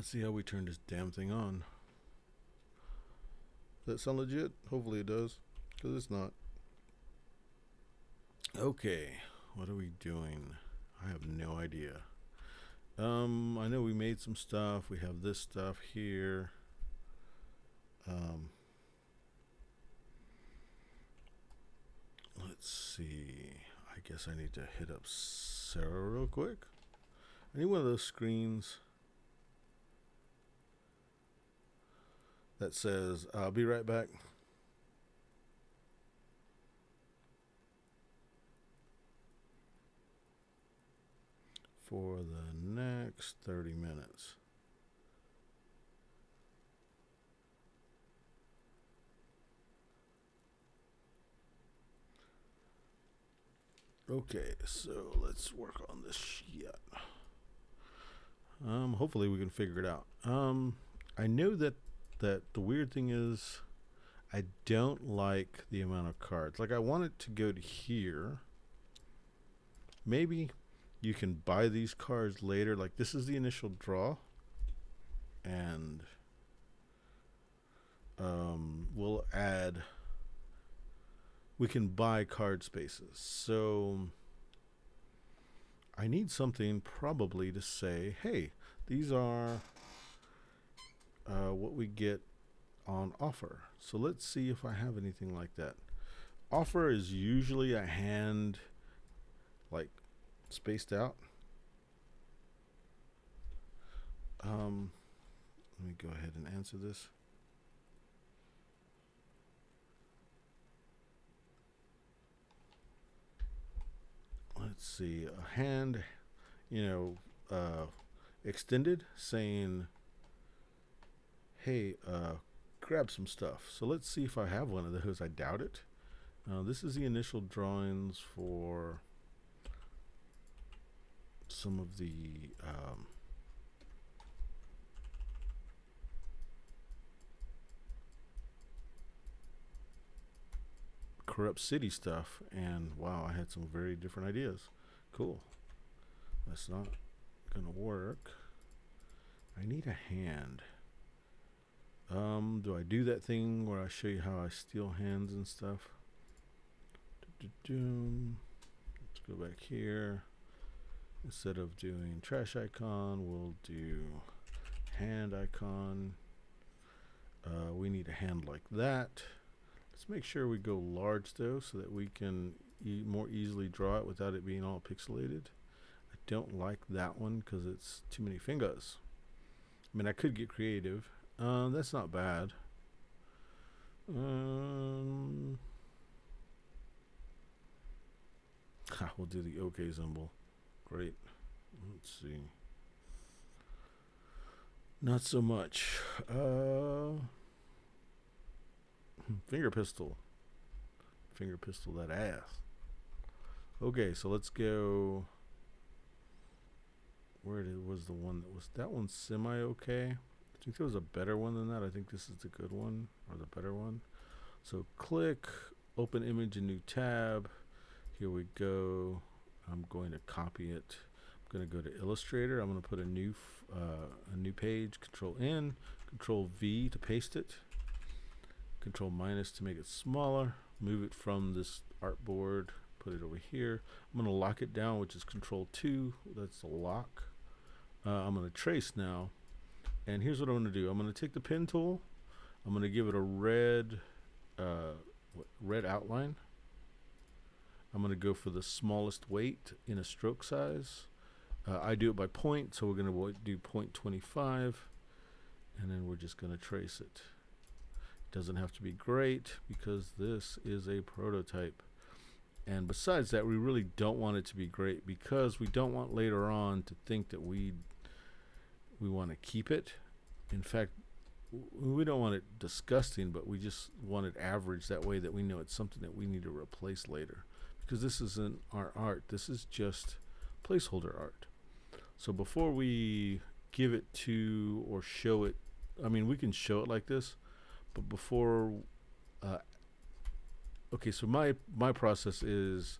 Let's see how we turn this damn thing on. Does that sound legit? Hopefully it does, because it's not. Okay, what are we doing? I have no idea. I know we made some stuff. We have this stuff here. Let's see. I guess I need to hit up Sarah real quick. I need one of those screens that says, I'll be right back. For the next 30 minutes. Okay, so let's work on this shit. Hopefully we can figure it out. I know that the weird thing is I don't like the amount of cards. Like I want it to go to here. Maybe you can buy these cards later. Like this is the initial draw. And we'll add, we can buy card spaces. So I need something probably to say, hey, these are what we get on offer. So let's see if I have anything like that. Offer is usually a hand like spaced out. Let me go ahead and answer this. Let's see, a hand, extended, saying, hey, grab some stuff. So let's see if I have one of those. I doubt it. This is the initial drawings for some of the corrupt city stuff, and wow, I had some very different ideas. Cool. That's not gonna work. I need a hand. Do I do that thing where I show you how I steal hands and stuff? Let's go back here. Instead of doing trash icon, we'll do hand icon. We need a hand like that. Let's make sure we go large though, so that we can more easily draw it without it being all pixelated. I don't like that one because it's too many fingers. I mean, I could get creative. That's not bad. We'll do the OK symbol. Great. Let's see. Not so much. Finger pistol. Finger pistol that ass. Okay, so let's go. Where was the one that was that one semi-okay? I think there was a better one than that. I think this is the good one, or the better one. So click, open image, a new tab. Here we go. I'm going to copy it. I'm going to go to Illustrator. I'm going to put a new page. Control N, Control V to paste it. Control minus to make it smaller. Move it from this artboard. Put it over here. I'm going to lock it down, which is Control 2. That's the lock. I'm going to trace now. And here's what I'm going to do. I'm going to take the pen tool. I'm going to give it a red outline. I'm going to go for the smallest weight in a stroke size. I do it by point, so we're going to do 0.25, and then we're just going to trace it. It doesn't have to be great because this is a prototype. And besides that, we really don't want it to be great because we don't want later on to think that we want to keep it. In fact, we don't want it disgusting, but we just want it average. That way that we know it's something that we need to replace later. Because this isn't our art. This is just placeholder art. So before we give it to or show it, I mean, we can show it like this, but before, okay, so my process is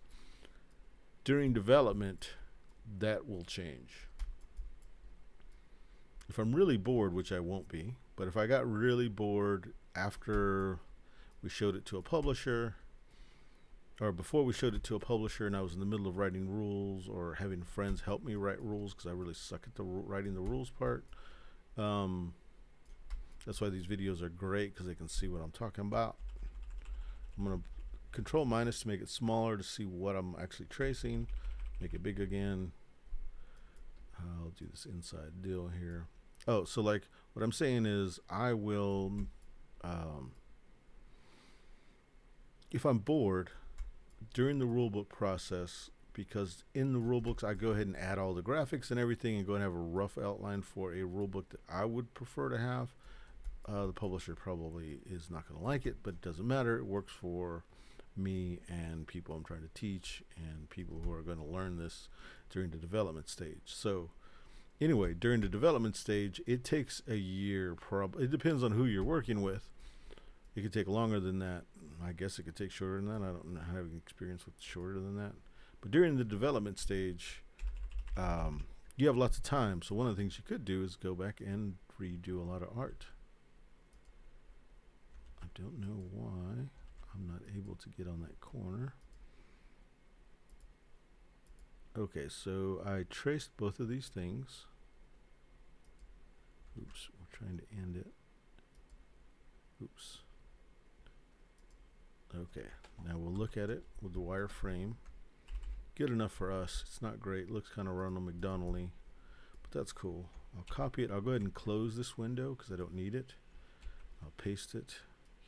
during development, that will change. if I'm really bored, which I won't be, but if I got really bored after we showed it to a publisher, or before we showed it to a publisher and I was in the middle of writing rules or having friends help me write rules because I really suck at the writing the rules part. That's why these videos are great, because they can see what I'm talking about. I'm going to control minus to make it smaller to see what I'm actually tracing. Make it big again. I'll do this inside deal here. Oh, so like what I'm saying is I will, if I'm bored during the rulebook process, because in the rulebooks I go ahead and add all the graphics and everything and go and have a rough outline for a rulebook that I would prefer to have. The publisher probably is not going to like it, but it doesn't matter. It works for me and people I'm trying to teach and people who are going to learn this during the development stage. So anyway, during the development stage, it takes a year. It depends on who you're working with. It could take longer than that. I guess it could take shorter than that. I don't know, having experience with shorter than that. But during the development stage, you have lots of time. So one of the things you could do is go back and redo a lot of art. I don't know why I'm not able to get on that corner. Okay, so I traced both of these things. Oops, we're trying to end it. Oops. Okay, now we'll look at it with the wireframe. Good enough for us. It's not great. It looks kind of Ronald McDonald-y, but that's cool. I'll copy it. I'll go ahead and close this window because I don't need it. I'll paste it.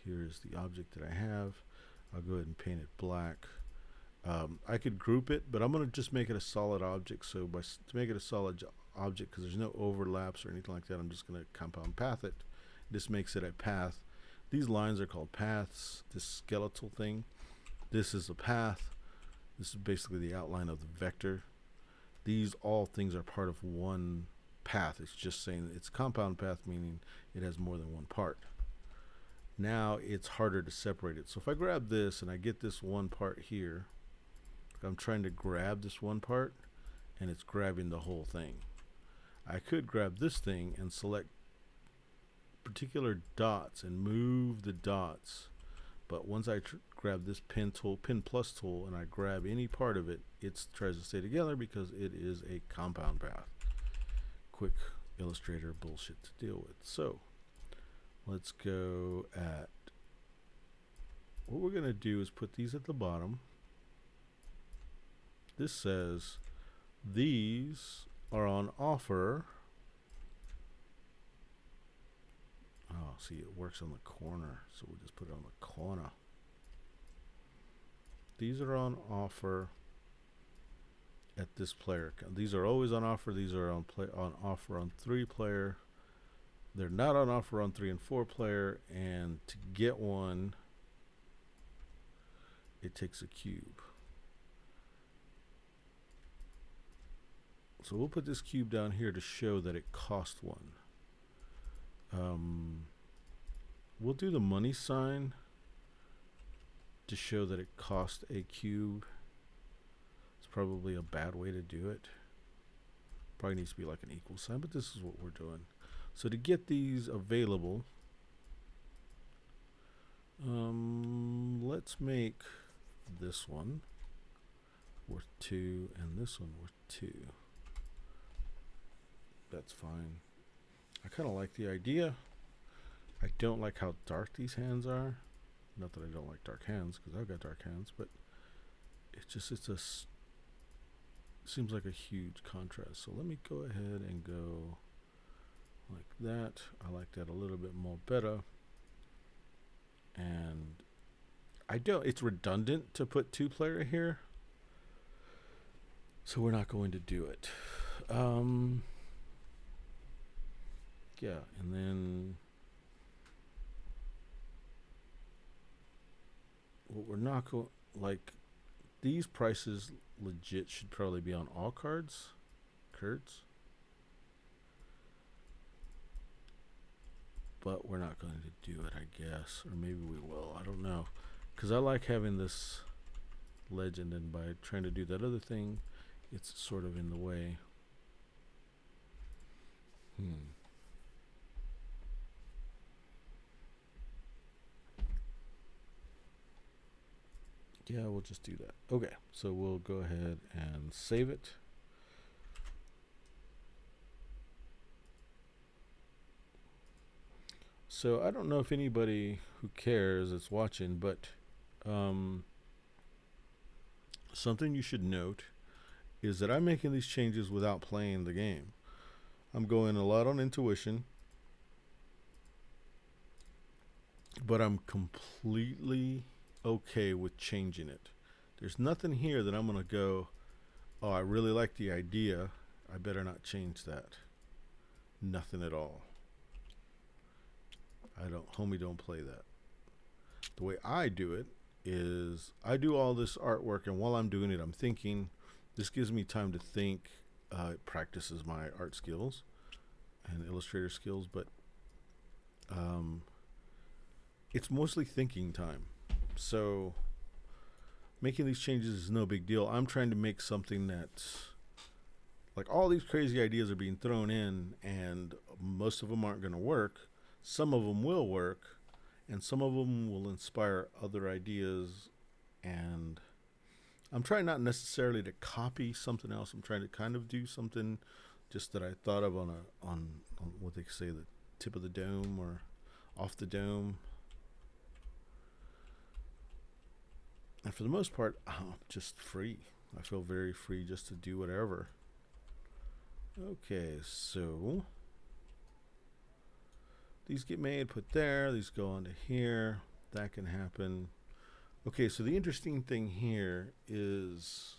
Here's the object that I have. I'll go ahead and paint it black. I could group it, but I'm going to just make it a solid object. So to make it a solid object, because there's no overlaps or anything like that, I'm just going to compound path it. This makes it a path. These lines are called paths. This skeletal thing, this is a path. This is basically the outline of the vector. These all things are part of one path. It's just saying it's compound path, meaning it has more than one part. Now it's harder to separate it. So if I grab this and I get this one part here, I'm trying to grab this one part and it's grabbing the whole thing. I could grab this thing and select particular dots and move the dots, but once I grab this pen plus tool, and I grab any part of it, it tries to stay together because it is a compound path. Quick Illustrator bullshit to deal with. So let's go at what we're going to do is put these at the bottom. This says these are on offer. Oh, see, it works on the corner, so we'll just put it on the corner. These are on offer at this player. These are always on offer. These are on offer on 3-player. They're not on offer on 3 and 4-player. And to get one, it takes a cube. So we'll put this cube down here to show that it cost one. We'll do the money sign to show that it cost a cube. It's probably a bad way to do it. Probably needs to be like an equal sign, but this is what we're doing. So to get these available, let's make this one worth 2 and this one worth 2. That's fine. I kind of like the idea. I don't like how dark these hands are. Not that I don't like dark hands, because I've got dark hands, but seems like a huge contrast. So let me go ahead and go like that. I like that a little bit more better. And it's redundant to put 2-player here, so we're not going to do it. Yeah, and then what we're not going, like, these prices legit should probably be on all cards. But we're not going to do it, I guess. Or maybe we will. I don't know. Because I like having this legend, and by trying to do that other thing, it's sort of in the way. Yeah, we'll just do that. Okay, so we'll go ahead and save it. So I don't know if anybody who cares is watching, but something you should note is that I'm making these changes without playing the game. I'm going a lot on intuition, but I'm completely okay with changing it. There's nothing here that I'm going to go, oh, I really like the idea. I better not change that. Nothing at all. Homie, don't play that. The way I do it is I do all this artwork, and while I'm doing it, I'm thinking. This gives me time to think. It practices my art skills and illustrator skills, but it's mostly thinking time. So making these changes is no big deal. I'm trying to make something that's like all these crazy ideas are being thrown in, and most of them aren't going to work. Some of them will work, and some of them will inspire other ideas. And I'm trying not necessarily to copy something else. I'm trying to kind of do something just that I thought of on what they say, the tip of the dome or off the dome. And for the most part, I'm just free. I feel very free just to do whatever. Okay, so these get made, put there. These go onto here. That can happen. Okay, so the interesting thing here is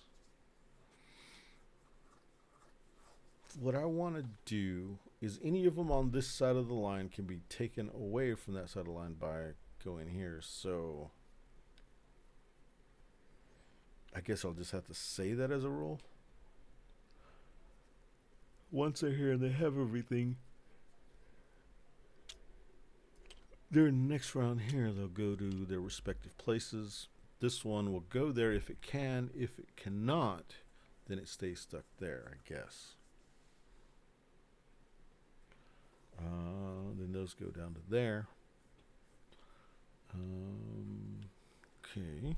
what I want to do is any of them on this side of the line can be taken away from that side of the line by going here. So I guess I'll just have to say that as a rule. Once they're here and they have everything, their next round here, they'll go to their respective places. This one will go there if it can. If it cannot, then it stays stuck there, I guess. Then those go down to there. Okay.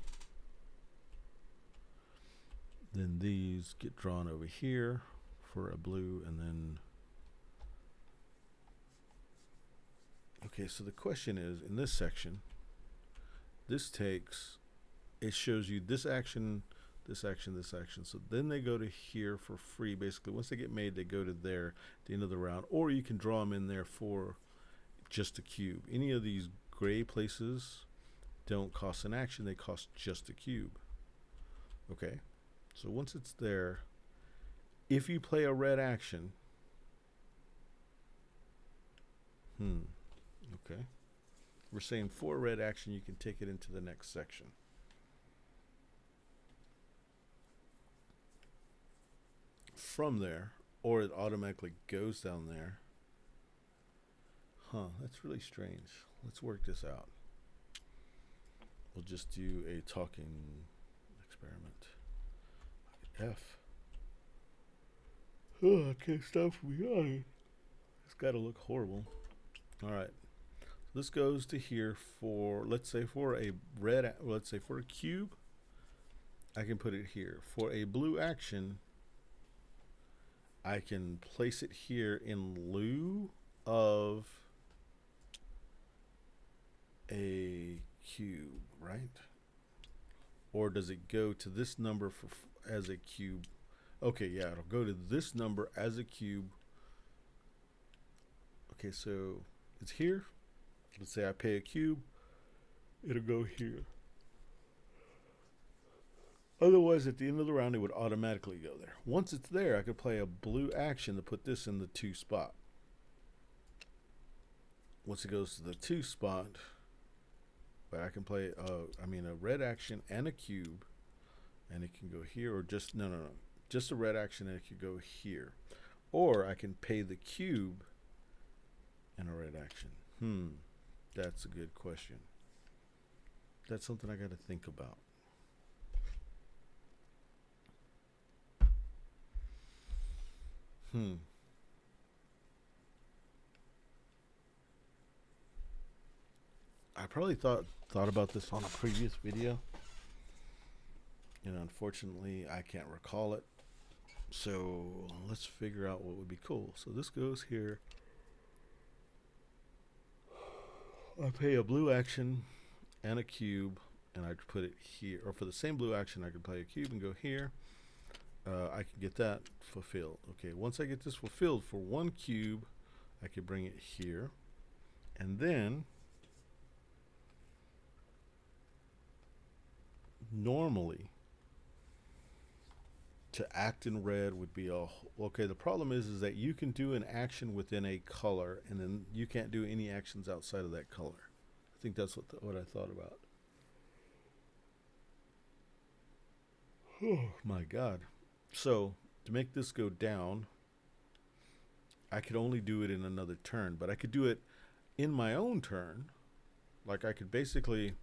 Then these get drawn over here for a blue, and then okay, so the question is, in this section, this takes, it shows you this action, this action, this action. So then they go to here for free. Basically, once they get made, they go to there at the end of the round. Or you can draw them in there for just a cube. Any of these gray places don't cost an action. They cost just a cube. Okay, so once it's there, if you play a red action, okay, we're saying for a red action, you can take it into the next section. From there, or it automatically goes down there. That's really strange. Let's work this out. We'll just do a talking experiment. F. Oh, I can't stop from yawning. It's got to look horrible. All right. So this goes to here for, let's say for a red, let's say for a cube, I can put it here. For a blue action, I can place it here in lieu of a cube, right? Or does it go to this number for as a cube? Okay, yeah, it'll go to this number as a cube. Okay, so it's here. Let's say I pay a cube. It'll go here. Otherwise, at the end of the round, it would automatically go there. Once it's there, I could play a blue action to put this in the 2 spot. Once it goes to the 2 spot, but I can play, a red action and a cube, and it can go here, or just, no, just a red action and it could go here. Or I can pay the cube and a red action. That's a good question. That's something I got to think about. I probably thought about this on a previous video, And unfortunately, I can't recall it. So let's figure out what would be cool. So this goes here. I pay a blue action and a cube, and I put it here. Or for the same blue action, I could play a cube and go here. I can get that fulfilled. Okay, once I get this fulfilled for one cube, I could bring it here. And then, normally, to act in red would be okay. The problem is that you can do an action within a color, and then you can't do any actions outside of that color. I think that's what I thought about. Oh my God! So to make this go down, I could only do it in another turn, but I could do it in my own turn. Like I could basically,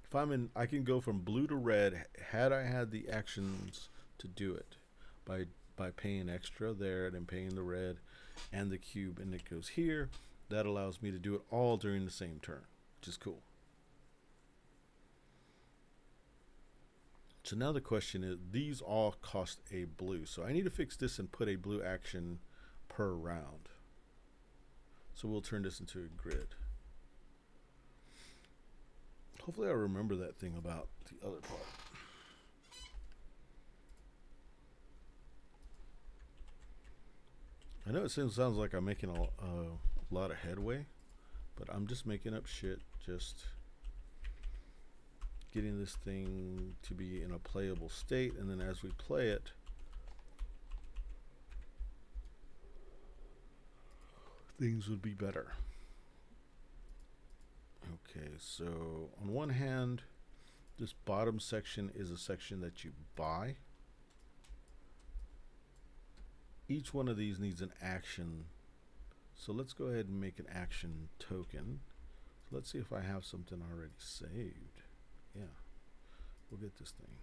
if I'm in, I can go from blue to red had I had the actions to do it. By paying extra there and then paying the red and the cube, and it goes here. That allows me to do it all during the same turn, which is cool. So now the question is, these all cost a blue. So I need to fix this and put a blue action per round. So we'll turn this into a grid. Hopefully I remember that thing about the other part. I know it sounds like I'm making a lot of headway, but I'm just making up shit, just getting this thing to be in a playable state, and then as we play it, things would be better. Okay, so on one hand, this bottom section is a section that you buy. Each one of these needs an action. So let's go ahead and make an action token. So let's see if I have something already saved. Yeah, we'll get this thing.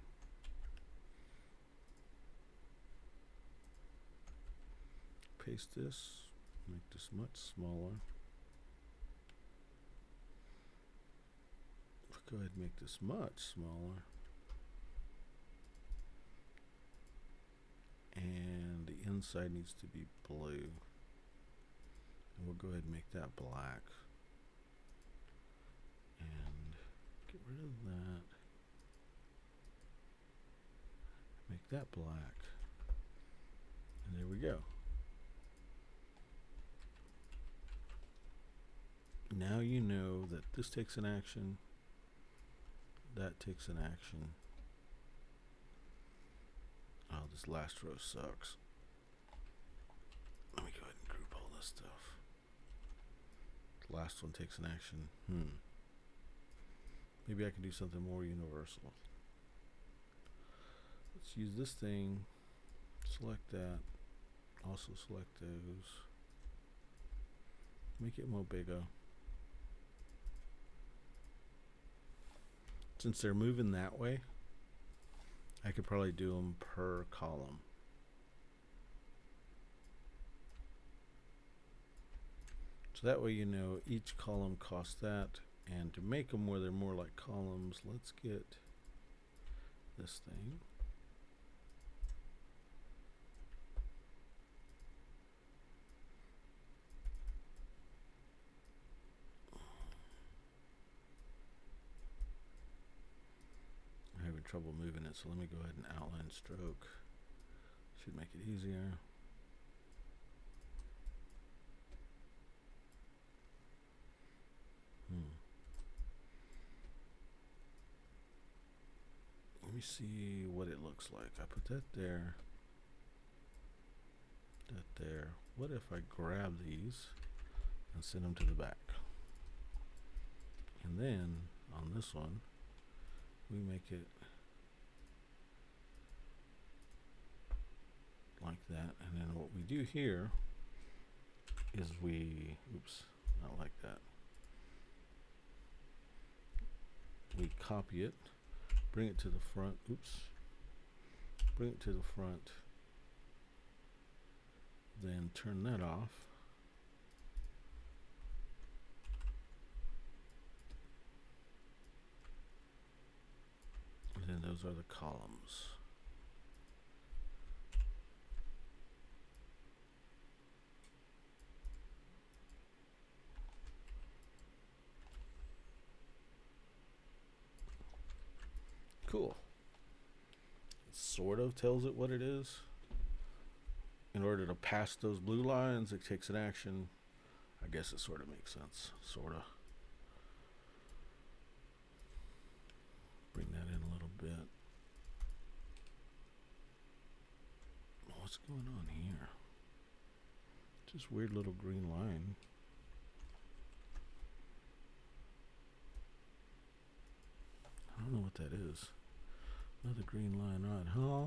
Paste this, make this much smaller. Go ahead and make this much smaller. And the inside needs to be blue. And we'll go ahead and make that black. And get rid of that. Make that black. And there we go. Now you know that this takes an action. That takes an action. Oh, this last row sucks. Let me go ahead and group all this stuff. The last one takes an action. Maybe I can do something more universal. Let's use this thing. Select that. Also select those. Make it more bigger. Since they're moving that way, I could probably do them per column. So that way you know each column costs that. And to make them where they're more like columns, let's get this thing. I'm having trouble moving it, so let me go ahead and outline stroke. Should make it easier. Let me see what it looks like. I put that there. That there. What if I grab these and send them to the back? And then on this one, we make it like that. And then what we do here is we, oops, not like that. We copy it, bring it to the front, oops, bring it to the front, then turn that off. And then those are the columns. Cool. It sort of tells it what it is. In order to pass those blue lines, it takes an action. I guess it sort of makes sense. Sort of. Bring that in a little bit. What's going on here? Just weird little green line. I don't know what that is. Another green line on huh?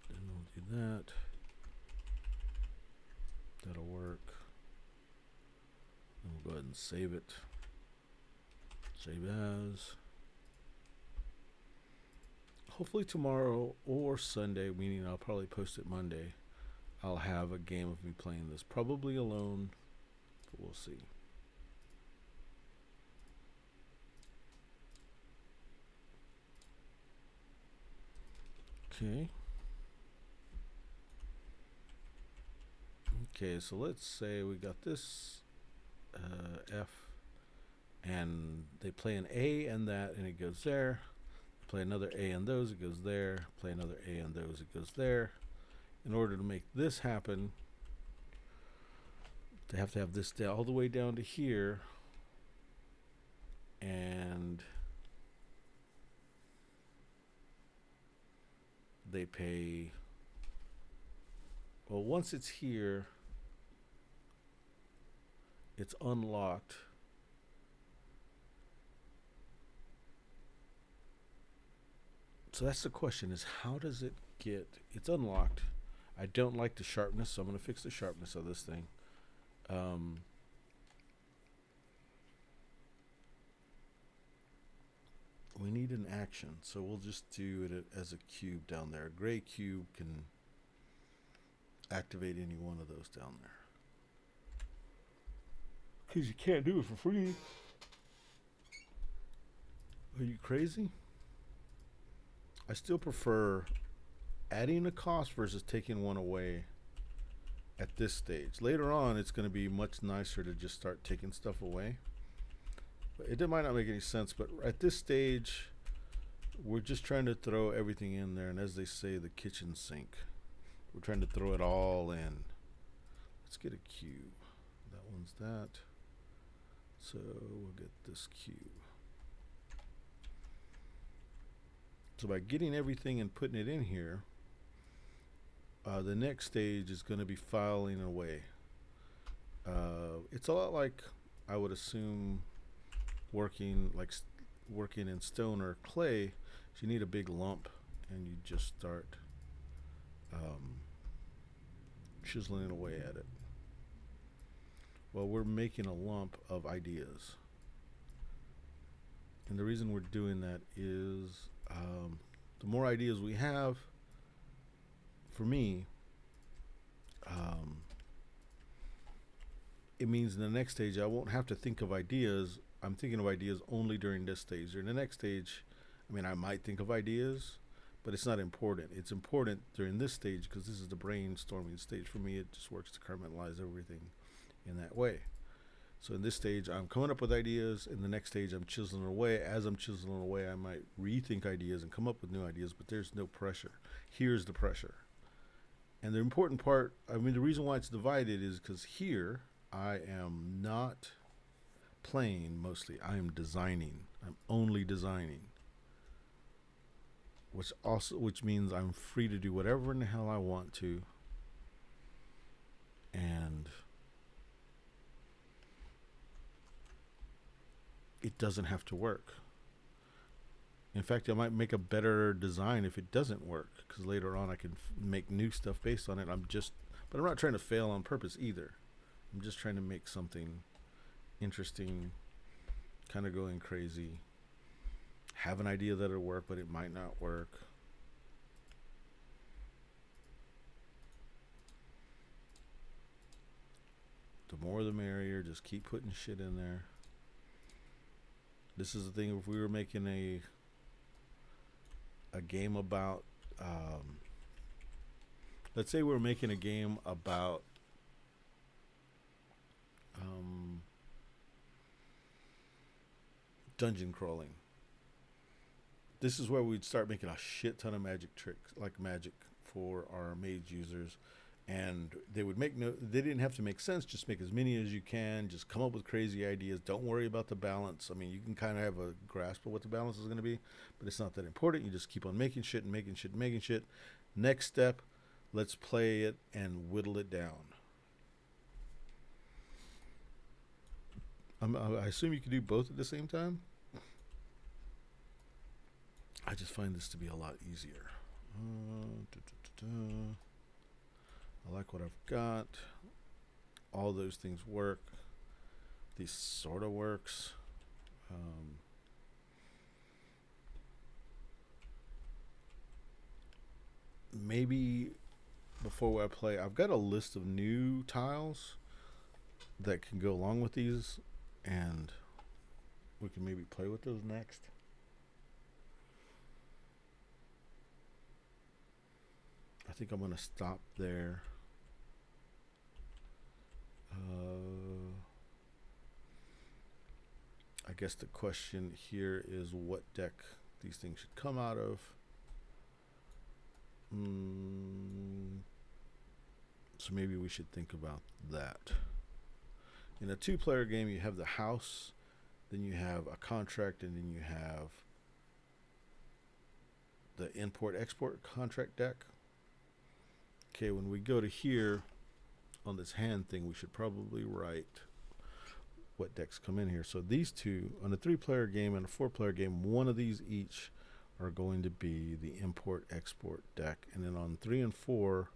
Then we'll do that. That'll work. Then we'll go ahead and save it. Save as. Hopefully tomorrow or Sunday, meaning I'll probably post it Monday, I'll have a game of me playing this. Probably alone, but we'll see. Okay. Okay, so let's say we got this F, and they play an A and that, and it goes there. Play another A and those, it goes there. Play another A and those, it goes there. In order to make this happen, they have to have this all the way down to here, and they pay, well, once it's here, it's unlocked. So that's the question, is how does it get, it's unlocked. I don't like the sharpness, so I'm going to fix the sharpness of this thing. We need an action, so we'll just do it as a cube down there. A gray cube can activate any one of those down there. Because you can't do it for free. Are you crazy? I still prefer adding a cost versus taking one away at this stage. Later on, it's going to be much nicer to just start taking stuff away. But it might not make any sense, but at this stage, we're just trying to throw everything in there. And as they say, the kitchen sink. We're trying to throw it all in. Let's get a cube. That one's that. So we'll get this cube. So by getting everything and putting it in here, the next stage is going to be filing away. It's a lot like, I would assume, working in stone or clay. So you need a big lump, and you just start chiseling away at it. Well, we're making a lump of ideas. And the reason we're doing that is the more ideas we have, for me, it means in the next stage I won't have to think of ideas. I'm thinking of ideas only during this stage. During the next stage, I mean, I might think of ideas, but it's not important. It's important during this stage because this is the brainstorming stage. For me, it just works to compartmentalize everything in that way. So in this stage, I'm coming up with ideas. In the next stage, I'm chiseling away. As I'm chiseling away, I might rethink ideas and come up with new ideas, but there's no pressure. Here's the pressure. And the important part, I mean, the reason why it's divided is because here, I am not playing mostly. I am designing. I'm only designing. Which means I'm free to do whatever in the hell I want to. And it doesn't have to work. In fact, I might make a better design if it doesn't work, because later on I can make new stuff based on it. But I'm not trying to fail on purpose either. I'm just trying to make something interesting, kind of going crazy, have an idea that it'll work, but it might not work. The more the merrier, just keep putting shit in there. This is the thing, if we were making a game about, let's say we're making a game about dungeon crawling. This is where we'd start making a shit ton of magic tricks, like magic for our mage users. And they would make no, they didn't have to make sense, just make as many as you can, just come up with crazy ideas. Don't worry about the balance. I mean, you can kind of have a grasp of what the balance is going to be, but it's not that important. You just keep on making shit and making shit and making shit. Next step, let's play it and whittle it down. I assume you can do both at the same time. I just find this to be a lot easier. I like what I've got. All those things work. This sort of works. Maybe before I play, I've got a list of new tiles that can go along with these, and we can maybe play with those next. I think I'm going to stop there. I guess the question here is what deck these things should come out of. So maybe we should think about that. In a two-player game, you have the house, then you have a contract, and then you have the import-export contract deck. Okay, when we go to here on this hand thing, we should probably write what decks come in here. So these two, on a 3-player game and a 4-player game, one of these each are going to be the import-export deck. And then on 3 and 4,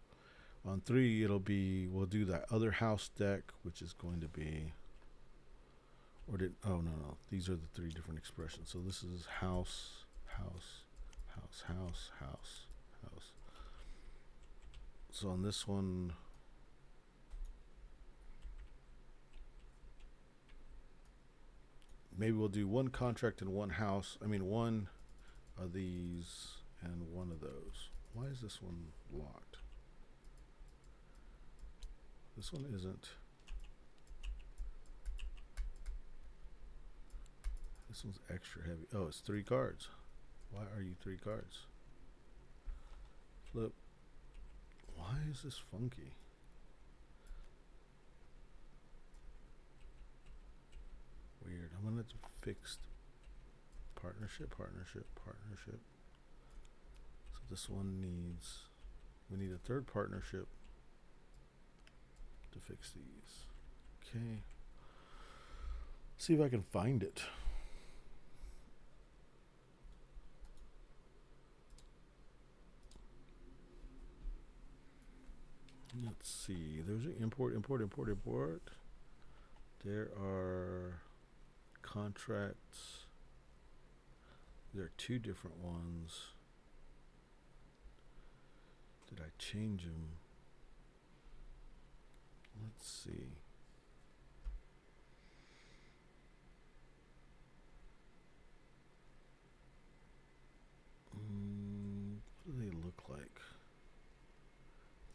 on 3 it'll be, we'll do that other house deck, which is going to be, no, these are the 3 different expressions. So this is house, house, house, house, house, house. So on this one, maybe we'll do one contract and one house. I mean, one of these and one of those. Why is this one locked? This one isn't. This one's extra heavy. Oh, it's 3 cards. Why are you 3 cards? Flip. Why is this funky? Weird. I'm gonna have to fix partnership. So this one needs, we need a 3rd partnership to fix these. Okay. See if I can find it. Let's see. There's an import. There are contracts. There are 2 different ones. Did I change them? Let's see. What do they look like?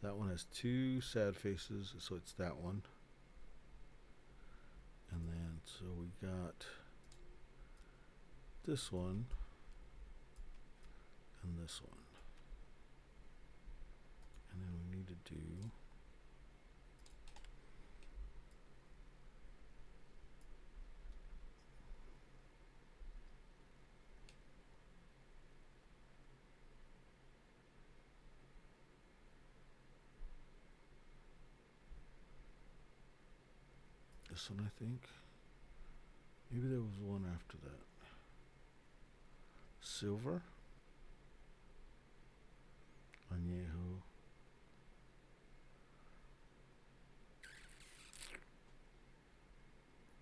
That one has 2 sad faces, so it's that one. And then, so we got this one and this one. And then we need to do this one, I think. Maybe there was one after that. Silver. Añejo.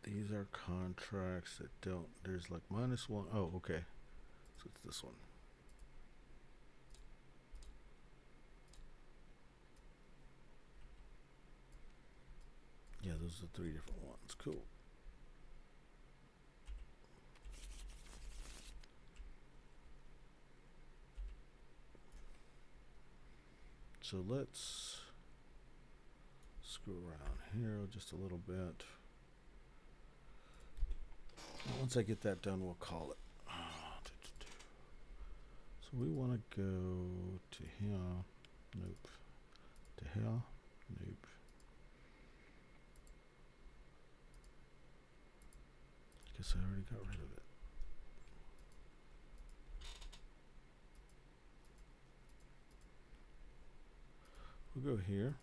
These are contracts that don't, there's like -1. Oh, okay. So it's this one. Yeah, those are the 3 different ones. Cool. So let's screw around here just a little bit. Once I get that done, we'll call it. So we want to go to here. Nope. To here. Nope. Guess I already got rid of it. We'll go here.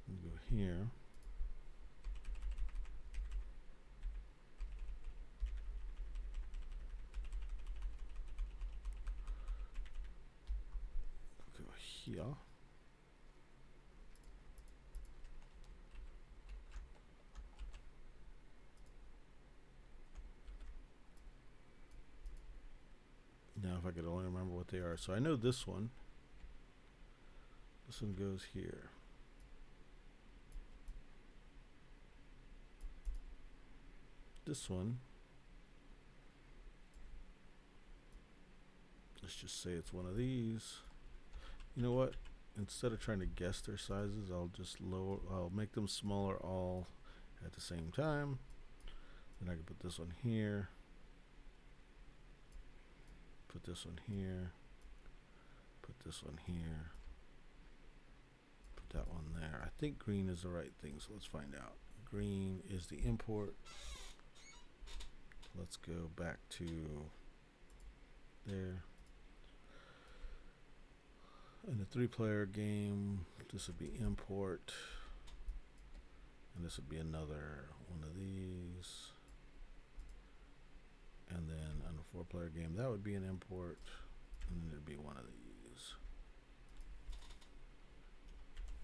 We'll go here. We'll go here. Now if I could only remember what they are. So I know this one. This one goes here. This one, let's just say it's one of these. You know what? Instead of trying to guess their sizes, I'll make them smaller all at the same time. Then I can put this one here. Put this one here. Put this one here. Put that one there. I think green is the right thing, so let's find out. Green is the import. Let's go back to there. In a 3-player game, this would be import. And this would be another one of these. And then on a 4-player game, that would be an import. And then it'd be one of these.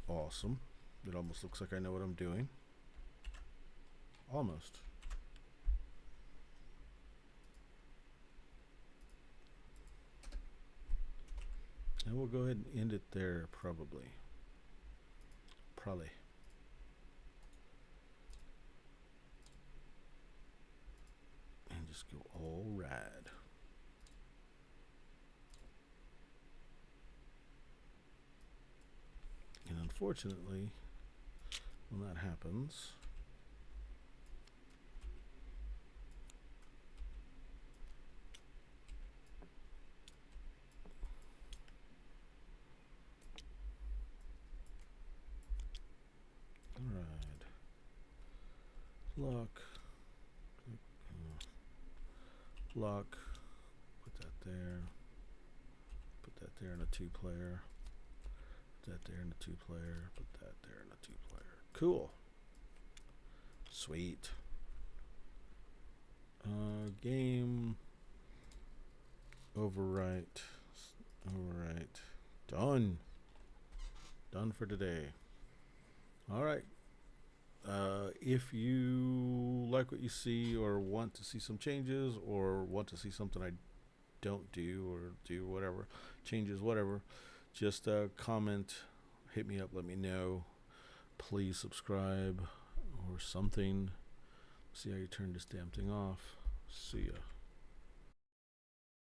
Awesome. It almost looks like I know what I'm doing. Almost. And we'll go ahead and end it there, probably. And just go all rad. And unfortunately, when that happens, lock, put that there, put that there in a 2-player, put that there in a 2-player, put that there in a 2-player. Cool. Sweet. Game, overwrite, done. Done for today. All right. If you like what you see or want to see some changes or want to see something I don't do or do whatever, changes, whatever, just comment, hit me up, let me know. Please subscribe or something. See how you turn this damn thing off. See ya.